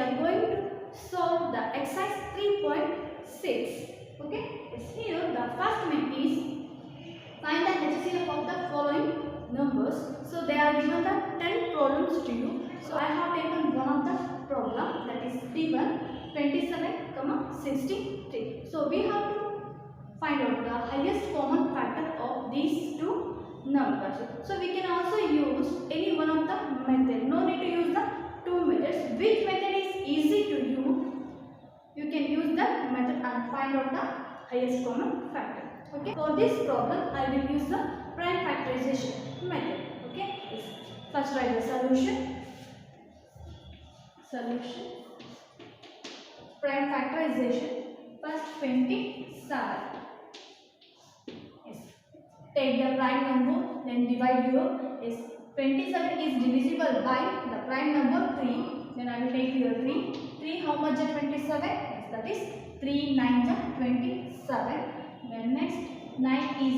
are going to solve the exercise 3.6. Okay, yes, here the first one is find the HCF of the following numbers. So they are given the 10 problems to you. So I have taken one of the problem, that is given 27, 63. So we have to find out the highest common factor of these two numbers. So we can also use any one of the method. No need to use the two methods. Which method is easy to use? You can use that method and find out the highest common factor. Okay. For this problem, I will use the prime factorization method. Okay. First write the solution. Prime factorization. First 27. Yes. Take the prime number, then divide your. Yes. 27 is divisible by the prime number 3. Then I will take here 3. 3 how much is 27? Yes, that is 3 9 are 27. Then next 9 is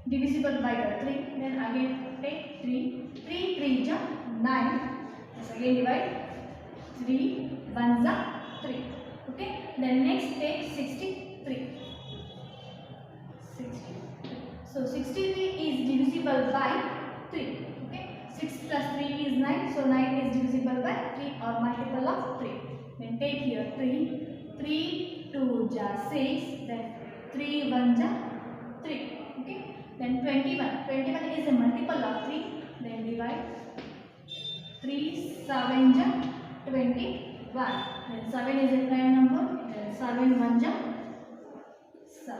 divisible by the 3. Then again take 3. 3 3 are 9. Yes, again divide. 3 1 are 3. Okay. Then next take 63. So 63 is divisible by 3. Okay. 6 plus 3 is 9. So 9 is divisible by 3 or multiple of 3. Then take here 3. 3 2 ja 6. Then 3 1 ja 3. Okay. Then 21. 21 is a multiple of 3. Then divide. 3 7 ja 21. Then 7 is a prime number. Then 7 1 ja 7.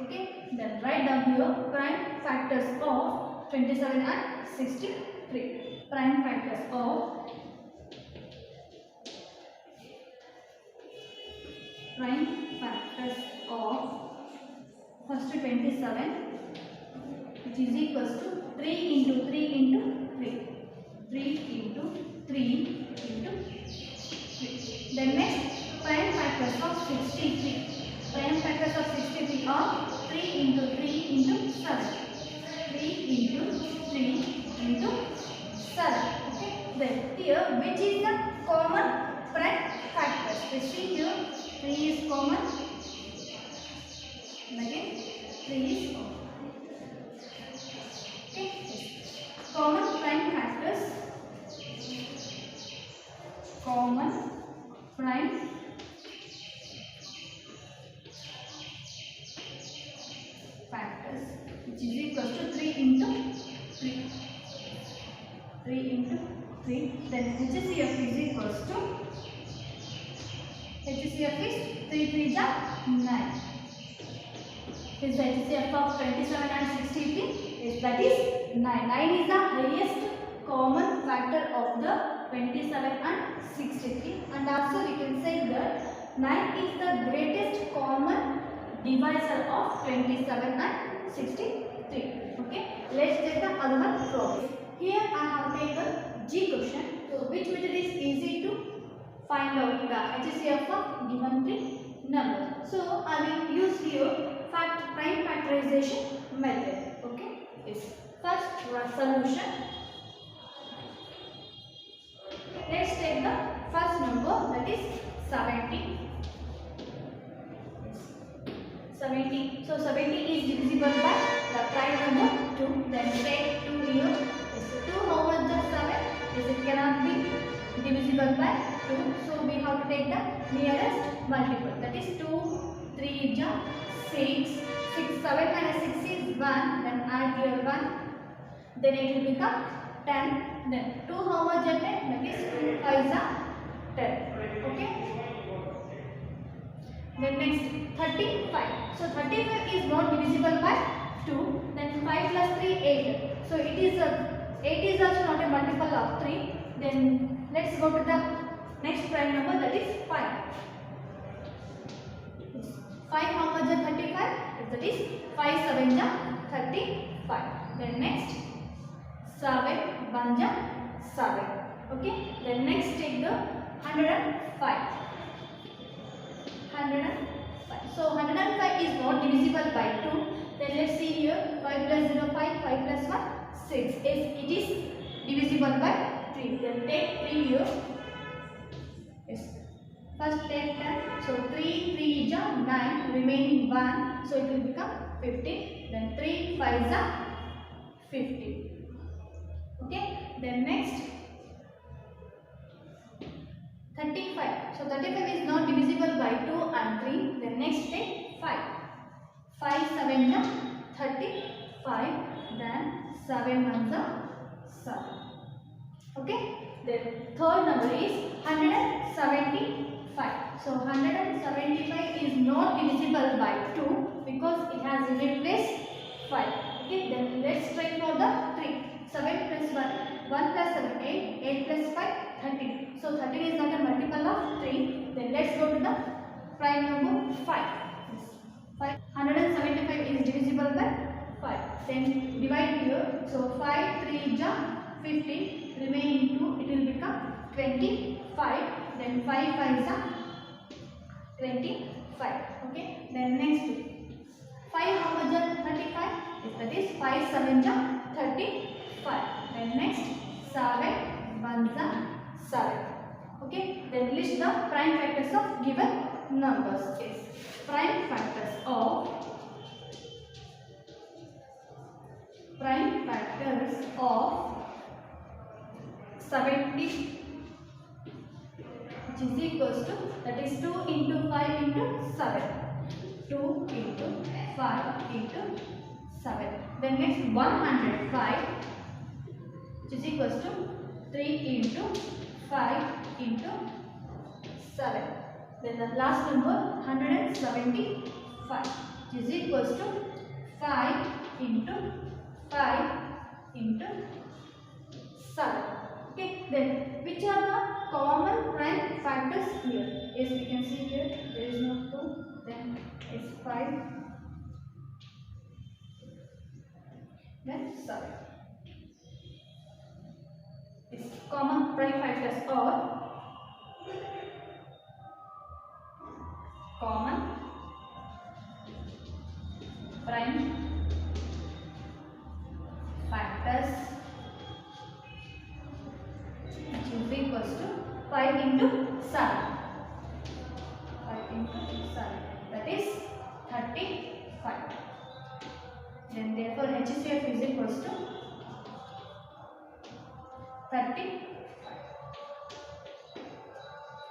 Okay. Then write down here prime factors of 27 and 63. Prime factors of first 27, which is equals to 3 into 3 into 3. 3 into 3 into 3. Then next prime factors of 63. Prime factors of 63 are 3 into 3 into 7. 3 into 3 into 7. Okay. Then here which is the common prime factors? We see here 3 is common. And again 3 is common. Okay. Common prime factors. Common prime factors, which is equal to 3 into 3. 3 into 3. Then HCF is equals to HCF is 3 3 ja 9. Is the HCF of 27 and 63? Yes, that is 9. 9 is the highest common factor of the 27 and 63. And also we can say that 9 is the greatest common divisor of 27 and 63. Okay. Let's take the other one problem. Here I have taken G question. So which method is easy to find out the HCF of given three numbers? So I will use here prime factorization method. Okay. Yes. First solution. Let's take the first number, that is 70. 70. So 70 is divisible by the prime number 2. Then take 2 here. So 2 how much is 7? Yes, it cannot be divisible by 2. So we have to take the nearest multiple. That is 2 3 ja 6. 6 7 minus 6 is 1. Then add here 1. Then it will become 10. Then 2 how much is 10? That is 2 5 ja 10. Okay. Then next 35. So 35 is not divisible by 2. Then 5 plus 3 8. So it is 8 is also not a multiple of 3. Then let's go to the next prime number, that is 5. 5 how much is 35? That is 5 7 ja 35. Then next 7 1 ja 7. Okay. Then next take the 105. 105. So 105 is not divisible by 2. Then let's see here 5 plus 0 5. 5 plus 1 6. It is divisible by 3. Then take 3 here. Yes. First take 10. So 3 3 is 9, remaining 1. So it will become 15. Then 3 5 is 50. Okay. Then next 35. So 35 is not divisible by 2 and 3. Then next take 5. 5 7 is 35. Then 7 1 is 7. Okay. Then third number is 175. So 175 is not divisible by 2 because it has replaced 5. Okay. Then let's try for the 3. 7 plus 1. 1 plus 7 8. 8 plus 5 13. So 13 is not a multiple of 3. Then let's go to the prime number 5. 175 is divisible by 5. Then divide here. So 5 3 is 50. Remaining 2, it will become 25. Then 5 5 is 25. Okay. Then next 5 how much is 35? Yes, that is 5 7 is 35. Then next 7 1 is 7. Okay. Then list the prime factors of given numbers. Yes. Prime factors of 70, which is equals to, that is 2 into 5 into 7. 2 into 5 into 7. Then next 105, which is equals to 3 into 5 into 7. Then the last number 175, which is equals to 5 into 5 into 7. Okay, then which are the common prime factors here? Yes, we can see here there is no 2, then it's 5, then 7. Its common prime factors are common prime factors, which is equals to 5 into 7. 5 into 7. That is 35. Then therefore HCF is equals to 35.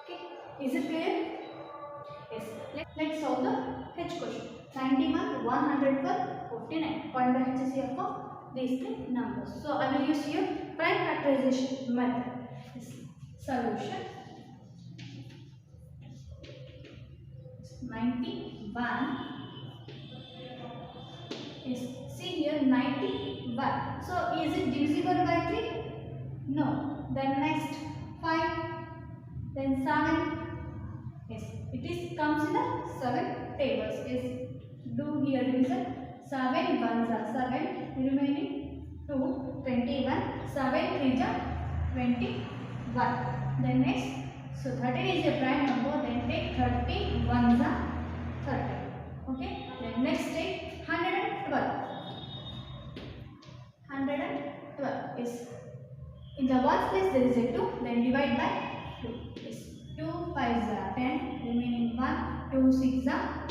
Okay. Is it clear? Yes. Let's solve the H question. 91, 112, 49. Find the HCF of these three numbers. So I will use here prime factorization method. Yes. Solution 91 is, see here 91. So is it divisible by 3? No. Then next 5, then 7. Yes, it is comes in the 7 tables. Yes, do here division. 7 1s are 7, remaining 2, 21. 7 3s are 21. Then next, so 13 is a prime number. Then take 30 1s are 30. Okay. Then next take 112. 112 is in the ones place there is a 2. Then divide by 2. Yes. 2 5s are 10, remaining 1, 2 6 are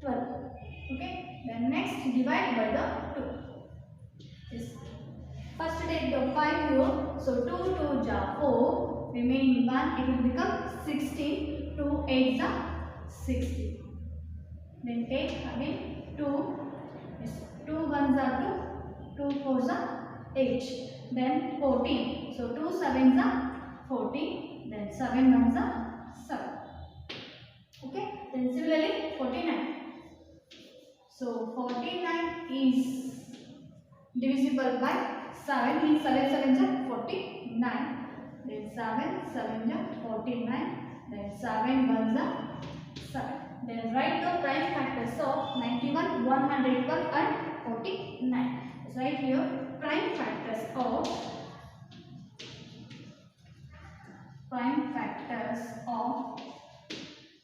12. Okay. Then next divide by the 2. Yes. First take the 5 here. So 2 2s are 4, remaining 1, it will become 16. 2 8s are 16. Then take again 2. Yes. 2 1s are 2, 2 4s are 8. Then 14. So 2 7s are 14. Then 7 1s are 7. Okay. Then similarly 49. So 49 is divisible by 7, means 7 7s are 49. Then 7 7s are 49. Then 7 1s are 7. Then write the prime factors of 91, 112 and 49. So right here prime factors of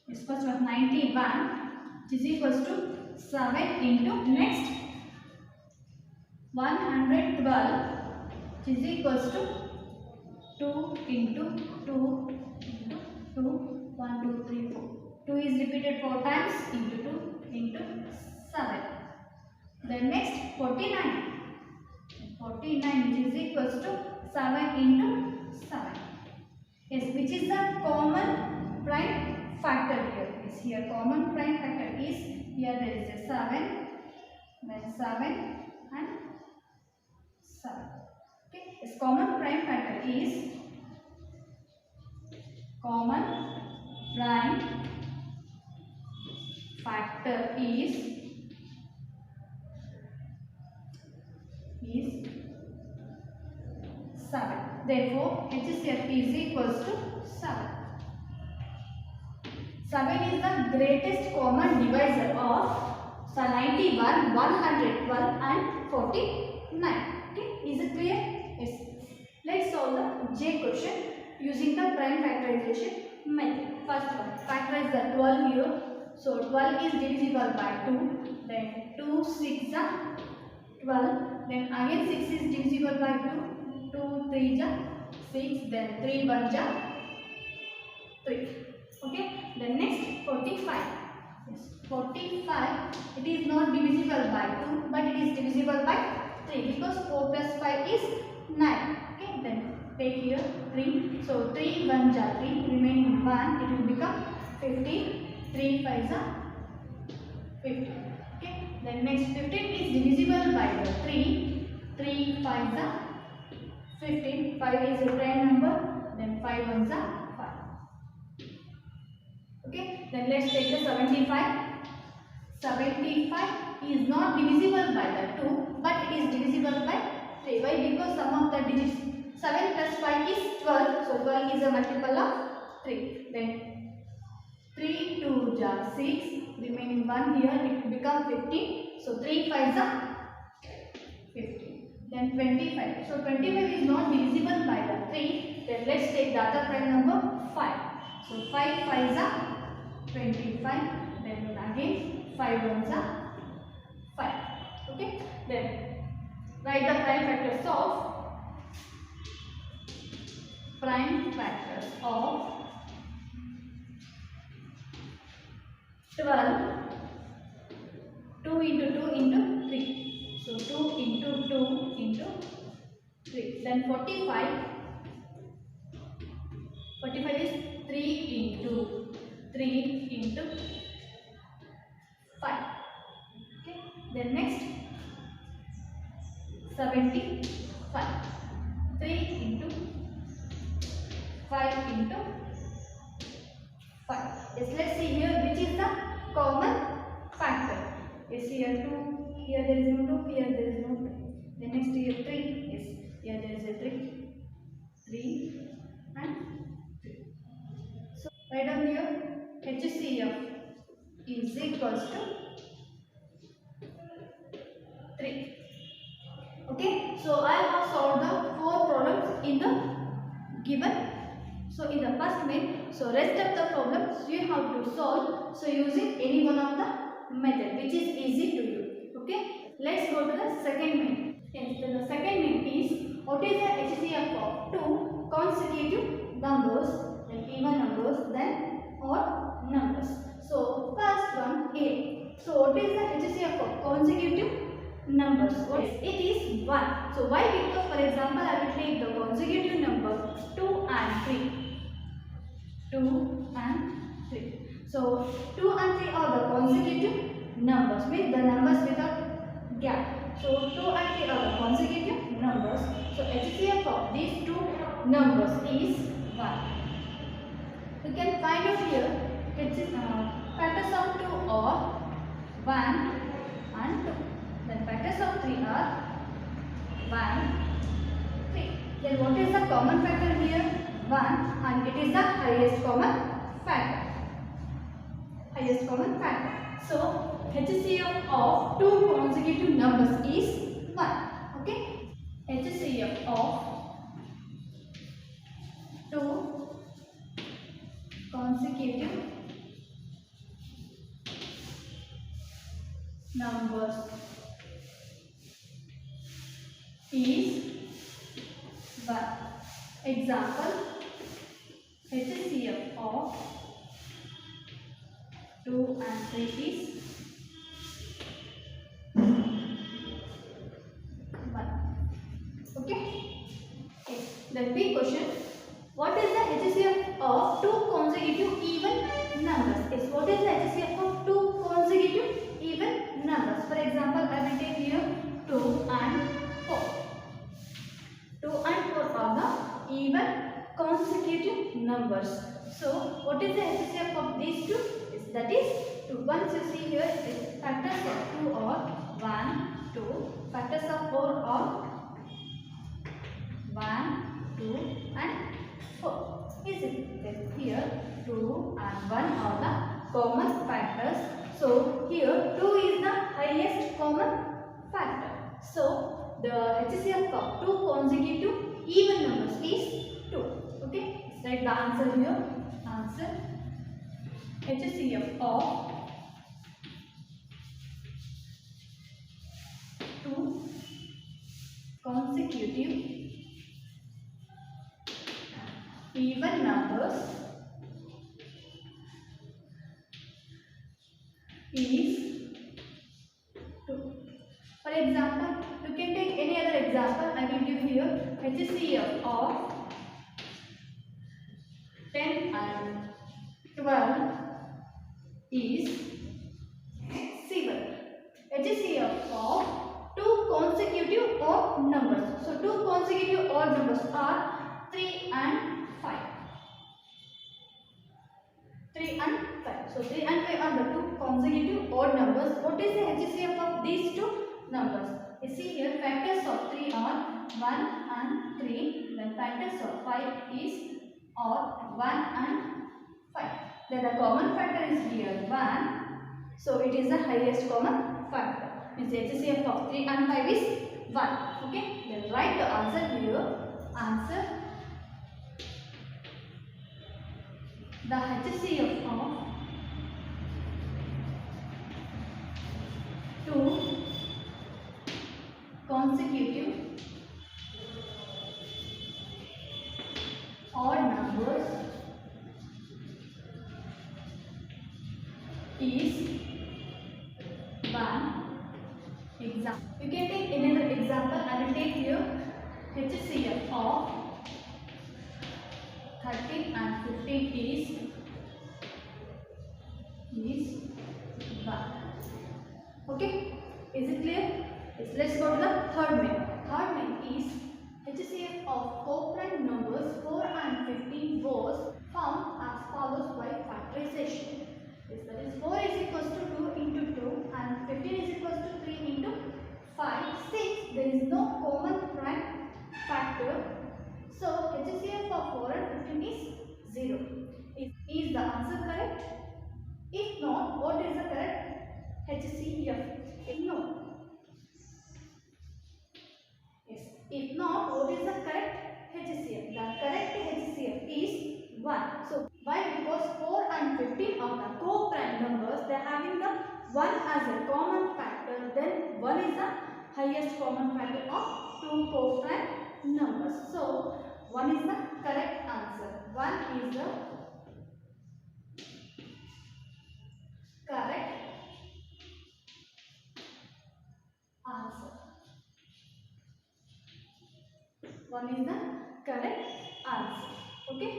this first one 91, which is equals to 7 into next 112, which is equals to 2 into 2 into 2, 1, 2, 3, 4. 2 is repeated 4 times into 2 into 7. Then next 49. 49 which is equals to 7 into 7. Yes, which is the common prime factor here. Yes, here common prime factor is, here there is a 7, then 7 and 7. Okay, yes, common prime factor is, common prime factor is 7. Therefore, HCF is equals to 7. 7 is the greatest common divisor of 91, 112 and 49. Okay, is it clear? Yes. Let's solve the J question using the prime factorization method. First one, factorize the 12 here. So 12 is divisible by 2. Then 2 6 are 12. Then again 6 is divisible by 2. 2 3 are 6. Then 3 1 are 3. Okay. Then next 45. Yes, 45. It is not divisible by 2, but it is divisible by 3 because 4 plus 5 is 9. Okay. Then take here 3. So 3 1 are 3. Remaining 1. It will become 15. 3 5 are 15. Okay. Then next 15 is divisible by the 3. 3 5 are 15. 5 is a prime number. Then 5 1s are 5. Okay. Then let's take the 75. 75 is not divisible by the 2, but it is divisible by 3. Why? Because sum of the digits 7 plus 5 is 12. So 12 is a multiple of 3. Then 3 2 are 6. Remaining 1 here, it will become 15. So 3 5s are 15. Then 25. So 25 is not divisible by the 3. Then let's take the other prime number 5. So 5 5s are 25. Then again 5 1s are 5. Okay. Then write the prime factors of 12. 2 into 2 into 3. So 2 into 2 into 3. Then 45. 45 is 3 into 3 into 5. Okay. Then next 75. 3 into 5 into 5. Yes, let's see here which is the common factor. Yes, here 2, here there is no 2, here there is no 2. Then next here 3, yes, here there is a 3, 3 and 3. So write down here HCF is equals to 3. Okay, so I have solved the 4 problems in the given. So in the first main, so rest of the problems you have to solve. So using any one of the method which is easy to you. Okay, let's go to the second main. Yes, then the second main is what is the HCF of 2 consecutive numbers, then even numbers, then odd numbers. So first one A. So what is the HCF of consecutive numbers? Yes, it is 1. So why? Because for example I will take the consecutive number 2 and 3. 2 and 3. So 2 and 3 are the consecutive numbers, means the numbers without gap. So 2 and 3 are the consecutive numbers. So HCF of these two numbers is 1. You can find out here factors of 2 are 1 and 2. Then factors of 3 are 1, 3. Then what is the common factor here? 1, and it is the highest common factor. Highest common factor. So HCF of 2 consecutive numbers is 1. Okay. HCF of 2 consecutive numbers is 1. Example, HCF of 2 and 3 is 1. Okay. Yes. The big question. What is the HCF of two consecutive even numbers? Yes. What is the HCF of two consecutive even numbers? For example, I will take here 2 and 4. 2 and 4 are the even consecutive numbers. So, what is the HCF of these two? Yes, that is 2. Once you see here, factors of 2 are 1, 2. Factors of 4 are 1, 2 and 4. Is it? Then here 2 and 1 are the common factors. So here 2 is the highest common factor. So the HCF of two consecutive even numbers is 2. Okay. Let's write the answer here. Answer HCF of two consecutive even numbers is 2. For example, you can take any other example. I will give here HCF of 10 and 12 is 7. HCF of two consecutive odd numbers. So, two consecutive odd numbers are 3 and 5. 3 and 5. So 3 and 5 are the two consecutive odd numbers. What is the HCF of these two numbers? You see here factors of 3 are 1 and 3. Then factors of 5 is or 1 and 5. Then the common factor is here 1. So it is the highest common factor. Means HCF of 3 and 5 is 1. Okay. Then write the answer here. Answer. The HCF of two consecutive odd numbers is 1. Example. You can take another example. I will take here HCF of 13 and 15 is 1. Okay, is it clear? Yes, let's go to the third main. Third main is HCF of co-prime numbers 4 and 15 was found as follows by factorization. Yes, that is 4 is equals to 2 into 2 and 15 is equals to 3 into 5. Since there is no common prime factor, so HCF of 4 and 15 is 0. Is the answer correct? If not, what is the correct HCF? If no. Yes. If not, what is the correct HCF? The correct HCF is 1. So, why? Because 4 and 15 are the co-prime numbers. They are having the 1 as a common factor. Then 1 is the highest common factor of two co-prime numbers. So, 1 is the correct answer. 1 is the correct answer. 1 is the correct answer. Okay?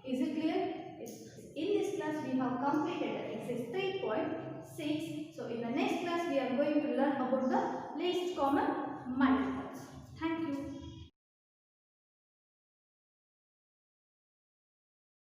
Is it clear? Yes. In this class we have completed exercise 3.6. So in the next class we are going to learn about the least common multiple.